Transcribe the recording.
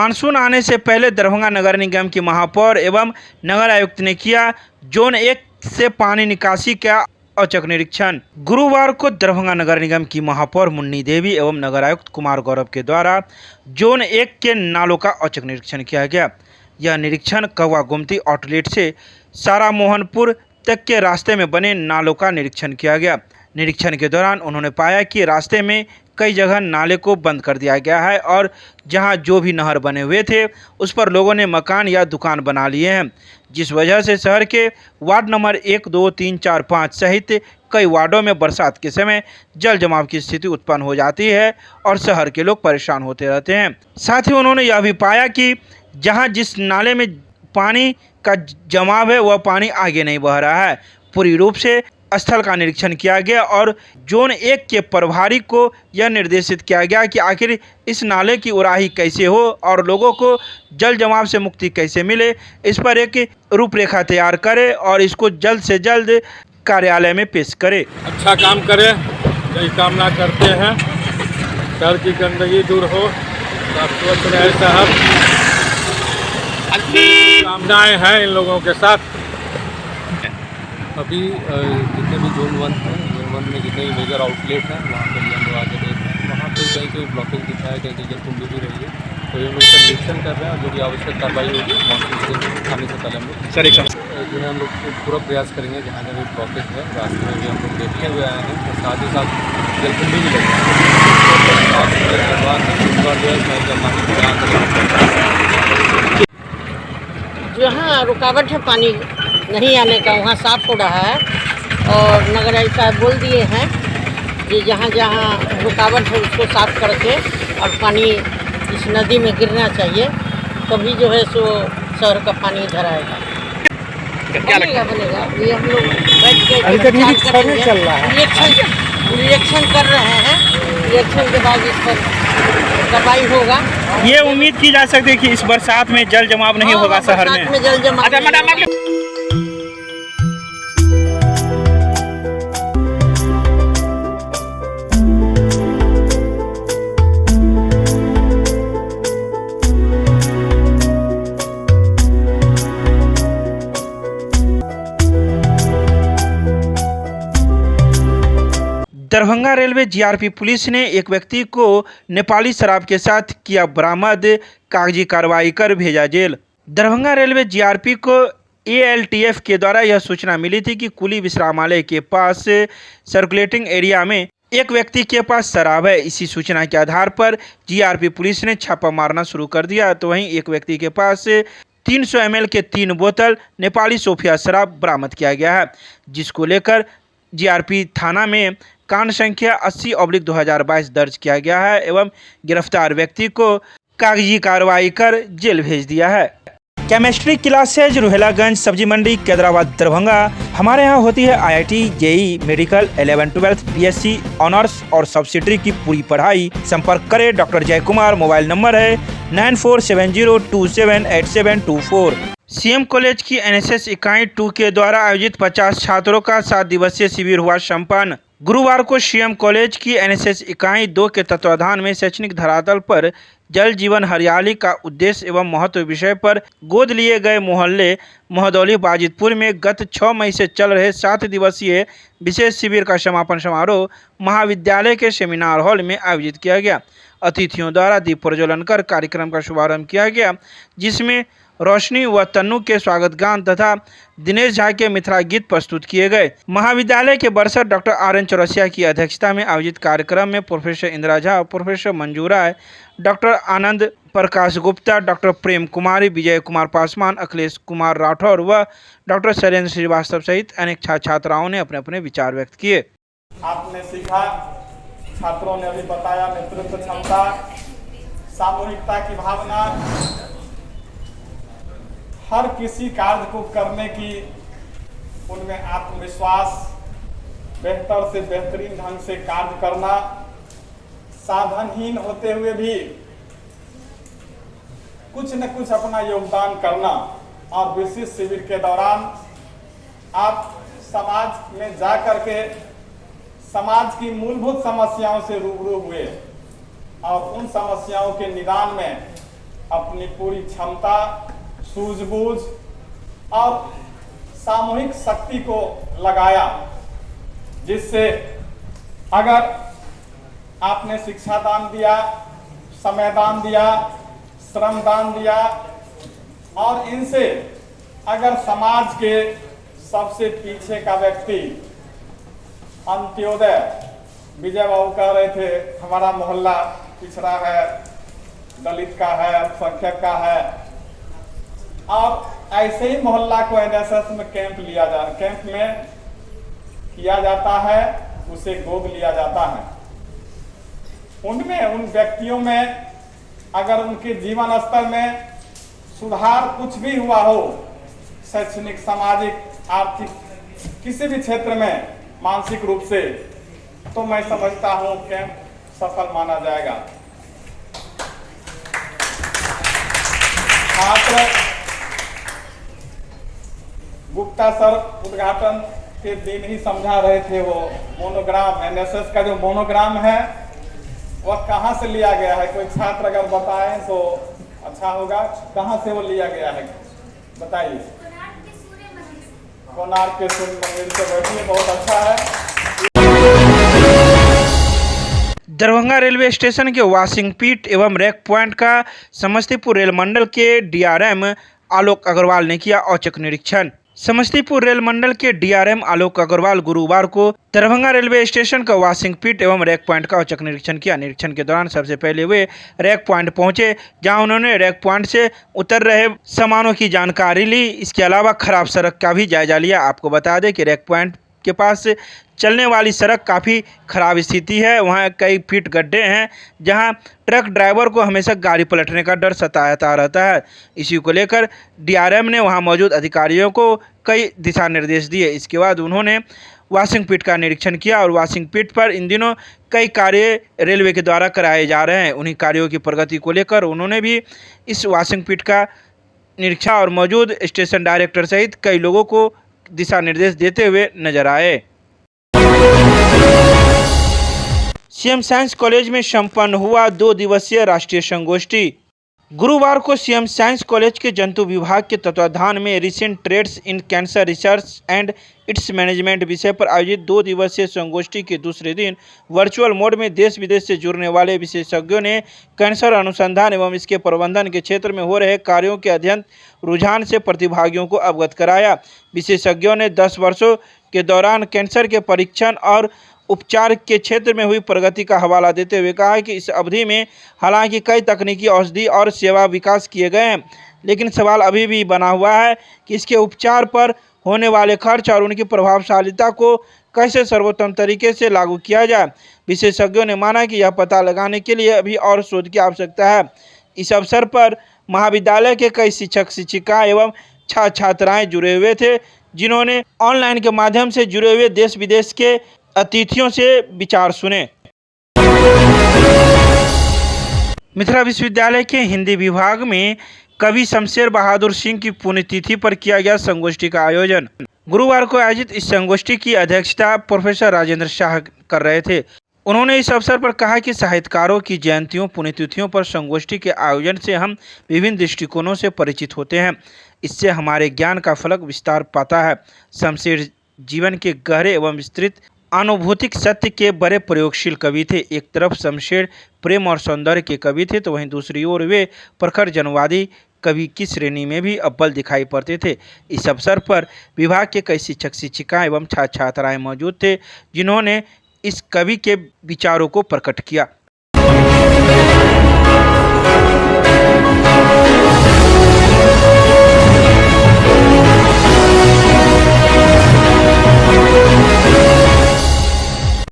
Monsoon आने से पहले दरभंगा नगर निगम की महापौर एवं नगर आयुक्त ने किया जोन 1 से पानी निकासी का औचक निरीक्षण। गुरुवार को दरभंगा नगर निगम की महापौर मुन्नी देवी एवं नगर आयुक्त कुमार गौरव के द्वारा जोन 1 के नालों का औचक निरीक्षण किया गया। यह निरीक्षण कौवा गोमती आउटलेट से सारा मोहनपुर तक के रास्ते में बने नालों का निरीक्षण किया गया। निरीक्षण के दौरान उन्होंने पाया कि रास्ते में कई जगह नाले को बंद कर दिया गया है और जहां जो भी नहर बने हुए थे उस पर लोगों ने मकान या दुकान बना लिए हैं, जिस वजह से शहर के वार्ड नंबर 1, 2, 3, 4, 5 सहित कई वार्डों में बरसात के समय जल जमाव की स्थिति उत्पन्न हो जाती है और शहर के लोग परेशान होते रहते हैं। साथ ही उन्होंने यह भी पाया कि जहां जिस नाले में पानी का जमाव है वह पानी आगे नहीं बह रहा है। पूरी रूप से स्थल का निरीक्षण किया गया और जोन 1 के प्रभारी को यह निर्देशित किया गया कि आखिर इस नाले की उड़ाही कैसे हो और लोगों को जल जमाव से मुक्ति कैसे मिले, इस पर एक रूपरेखा तैयार करे और इसको जल्द से जल्द कार्यालय में पेश करे। अच्छा काम करे, यही कामना करते हैं। शहर की गंदगी दूर हो, स्वच्छ रहे शहर। कामनाएं हैं इन लोगों के साथ। अभी जितने भी जोन 1 हैं, जोन 1 में जितने भी मेजर आउटलेट हैं वहाँ पर हम लोग आगे देख रहे हैं। वहाँ पर कहीं कहीं ब्लॉकेज दिखा है, कहीं कहीं कुंडी भी रही है, तो ये हम लोग इसका निरीक्षण कर रहे हैं और जो भी आवश्यक कार्रवाई होगी मॉनसून से आने से पहले हम लोग सर जो है हम लोग पूरा प्रयास करेंगे। जहाँ जहाँ भी ब्लॉकेज है रास्ते में भी हम लोग देखते हुए आए हैं और साथ ही साथ जलकुंडी भी लगी है। जहाँ रुकावट है पानी नहीं आने का वहाँ साफ़ हो रहा है और नगर आयुक्त साहब बोल दिए हैं कि जहाँ जहाँ रुकावट है उसको साफ़ करके और पानी इस नदी में गिरना चाहिए, तभी जो है सो शहर का पानी इधर आएगा। बनेगा ये हम लोग बैठ के निरीक्षण कर रहे हैं। निरीक्षण के बाद इस पर कार्रवाई होगा। ये उम्मीद की जा सकती है कि इस बरसात में जल जमाव नहीं होगा शहर में। जल जमाव दरभंगा रेलवे जीआरपी पुलिस ने एक व्यक्ति को नेपाली शराब के साथ किया बरामद, कागजी कार्रवाई कर भेजा जेल। दरभंगा रेलवे जीआरपी को एएलटीएफ के द्वारा यह सूचना मिली थी कि कुली विश्रामालय के पास सर्कुलेटिंग एरिया में एक व्यक्ति के पास शराब है। इसी सूचना के आधार पर जीआरपी पुलिस ने छापा मारना शुरू कर दिया, तो वहीं एक व्यक्ति के पास 300 ml के 3 बोतल नेपाली सोफिया शराब बरामद किया गया है, जिसको लेकर जीआरपी थाना में कांड संख्या 80/2022 दर्ज किया गया है एवं गिरफ्तार व्यक्ति को कागजी कार्रवाई कर जेल भेज दिया है। केमिस्ट्री क्लासेज रुहेलागंज सब्जी मंडी कैदराबाद दरभंगा। हमारे यहाँ होती है IIT, JEE, medical, 11, 12, BSc, honours और सब्सिडरी की पूरी पढ़ाई। संपर्क करें डॉक्टर जय कुमार। मोबाइल नंबर है 9470278724। सीएम कॉलेज की एनएसएस इकाई 2 के द्वारा आयोजित 50 छात्रों का 7 दिवसीय शिविर हुआ संपन्न। गुरुवार को सीएम कॉलेज की एनएसएस इकाई 2 के तत्वाधान में शैक्षणिक धरातल पर जल जीवन हरियाली का उद्देश्य एवं महत्व विषय पर गोद लिए गए मोहल्ले महदौली बाजितपुर में गत 6 मई से चल रहे 7 दिवसीय विशेष शिविर का समापन समारोह महाविद्यालय के सेमिनार हॉल में आयोजित किया गया। अतिथियों द्वारा दीप प्रज्वलन कर कार्यक्रम का शुभारंभ किया गया, जिसमें रोशनी व तन्नू के स्वागत गान तथा दिनेश झा के मिथिला गीत प्रस्तुत किए गए। महाविद्यालय के बरसर डॉक्टर RN चौरसिया की अध्यक्षता में आयोजित कार्यक्रम में प्रोफेसर इंदिरा झा, प्रोफेसर मंजू राय, डॉक्टर आनंद प्रकाश गुप्ता, डॉक्टर प्रेम कुमारी, विजय कुमार पासवान, अखिलेश कुमार राठौर व डॉक्टर शैलेंद्र श्रीवास्तव सहित अनेक छात्राओं ने अपने अपने विचार व्यक्त किए। आपने सीखा, छात्रों ने अभी बताया, नेतृत्व क्षमता, सामूहिकता की भावना, हर किसी कार्य को करने की उनमें आत्मविश्वास, बेहतर से बेहतरीन ढंग से कार्य करना, साधनहीन होते हुए भी कुछ न कुछ अपना योगदान करना। और विशेष शिविर के दौरान आप समाज में जा करके समाज की मूलभूत समस्याओं से रूबरू हुए और उन समस्याओं के निदान में अपनी पूरी क्षमता, सूझबूझ और सामूहिक शक्ति को लगाया, जिससे अगर आपने शिक्षा दान दिया, समय दान दिया, श्रम दान दिया और इनसे अगर समाज के सबसे पीछे का व्यक्ति, अंत्योदय, विजय बाबू कह रहे थे हमारा मोहल्ला पिछड़ा है, दलित का है, अल्पसंख्यक का है, और ऐसे ही मोहल्ला को एनएसएस में कैंप में किया जाता है, उसे गोद लिया जाता है। उनमें, उन व्यक्तियों में अगर उनके जीवन स्तर में सुधार कुछ भी हुआ हो, शैक्षणिक, सामाजिक, आर्थिक, किसी भी क्षेत्र में मानसिक रूप से, तो मैं समझता हूं कैंप सफल माना जाएगा। छात्र गुप्ता सर उद्घाटन के दिन ही समझा रहे थे, वो मोनोग्राम, एनएसएस का जो मोनोग्राम है वह कहाँ से लिया गया है, कोई छात्र अगर बताएं तो अच्छा होगा। कहाँ से वो लिया गया है बताइए। कोणार्क के सूर्य मंदिर से बैठिए, बहुत अच्छा है। दरभंगा रेलवे स्टेशन के वॉशिंग पिट एवं रैक पॉइंट का समस्तीपुर रेल मंडल के डीआरएम आलोक अग्रवाल ने किया औचक निरीक्षण। समस्तीपुर रेल मंडल के डीआरएम आलोक अग्रवाल गुरुवार को दरभंगा रेलवे स्टेशन का वॉशिंग पिट एवं रैक पॉइंट का औचक निरीक्षण किया। निरीक्षण के दौरान सबसे पहले वे रैक पॉइंट पहुंचे, जहां उन्होंने रैक पॉइंट से उतर रहे सामानों की जानकारी ली। इसके अलावा खराब सड़क का भी जायजा लिया। आपको बता दें कि रैक पॉइंट के पास चलने वाली सड़क काफ़ी ख़राब स्थिति है। वहाँ कई फीट गड्ढे हैं, जहाँ ट्रक ड्राइवर को हमेशा गाड़ी पलटने का डर सताता रहता है। इसी को लेकर डीआरएम ने वहाँ मौजूद अधिकारियों को कई दिशा निर्देश दिए। इसके बाद उन्होंने वॉशिंग पिट का निरीक्षण किया और वॉशिंग पिट पर इन दिनों कई कार्य रेलवे के द्वारा कराए जा रहे हैं। उन्हीं कार्यों की प्रगति को लेकर उन्होंने भी इस वॉशिंग पिट का निरीक्षण और मौजूद स्टेशन डायरेक्टर सहित कई लोगों को दिशा निर्देश देते हुए नजर आए। सीएम साइंस कॉलेज में संपन्न हुआ 2 दिवसीय राष्ट्रीय संगोष्ठी। गुरुवार को सीएम साइंस कॉलेज के जंतु विभाग के तत्वाधान में recent trends in cancer research and it's management विषय पर आयोजित 2 दिवसीय संगोष्ठी के दूसरे दिन वर्चुअल मोड में देश विदेश से जुड़ने वाले विशेषज्ञों ने कैंसर अनुसंधान एवं इसके प्रबंधन के क्षेत्र में हो रहे कार्यों के अध्ययन रुझान से प्रतिभागियों को अवगत कराया। विशेषज्ञों ने 10 वर्षों के दौरान कैंसर के परीक्षण और उपचार के क्षेत्र में हुई प्रगति का हवाला देते हुए कहा कि इस अवधि में हालांकि कई तकनीकी औषधि और सेवा विकास किए गए हैं, लेकिन सवाल अभी भी बना हुआ है कि इसके उपचार पर होने वाले खर्च और उनकी प्रभावशीलता को कैसे सर्वोत्तम तरीके से लागू किया जाए। विशेषज्ञों ने माना कि यह पता लगाने के लिए अभी और शोध की आवश्यकता है। इस अवसर पर महाविद्यालय के कई शिक्षक, शिक्षिकाएं एवं छात्र छात्राएं जुड़े हुए थे, जिन्होंने ऑनलाइन के माध्यम से जुड़े हुए देश विदेश के अतिथियों से विचार सुने। मिथिला विश्वविद्यालय के हिंदी विभाग में कवि शमशेर बहादुर सिंह की पुण्यतिथि पर किया गया संगोष्ठी का आयोजन। गुरुवार को आयोजित इस संगोष्ठी की अध्यक्षता प्रोफेसर राजेंद्र शाह कर रहे थे। उन्होंने इस अवसर पर कहा कि साहित्यकारों की जयंतियों, पुण्यतिथियों पर संगोष्ठी के आयोजन से हम विभिन्न दृष्टिकोणों से परिचित होते हैं। इससे हमारे ज्ञान का फलक विस्तार पाता है। शमशेर जीवन के गहरे एवं विस्तृत अनुभूतिक सत्य के बड़े प्रयोगशील कवि थे। एक तरफ शमशेर प्रेम और सौंदर्य के कवि थे, तो वहीं दूसरी ओर वे प्रखर जनवादी कवि की श्रेणी में भी अव्वल दिखाई पड़ते थे। इस अवसर पर विभाग के कई शिक्षक, शिक्षिकाएं एवं छात्र छात्राएं मौजूद थे, जिन्होंने इस कवि के विचारों को प्रकट किया।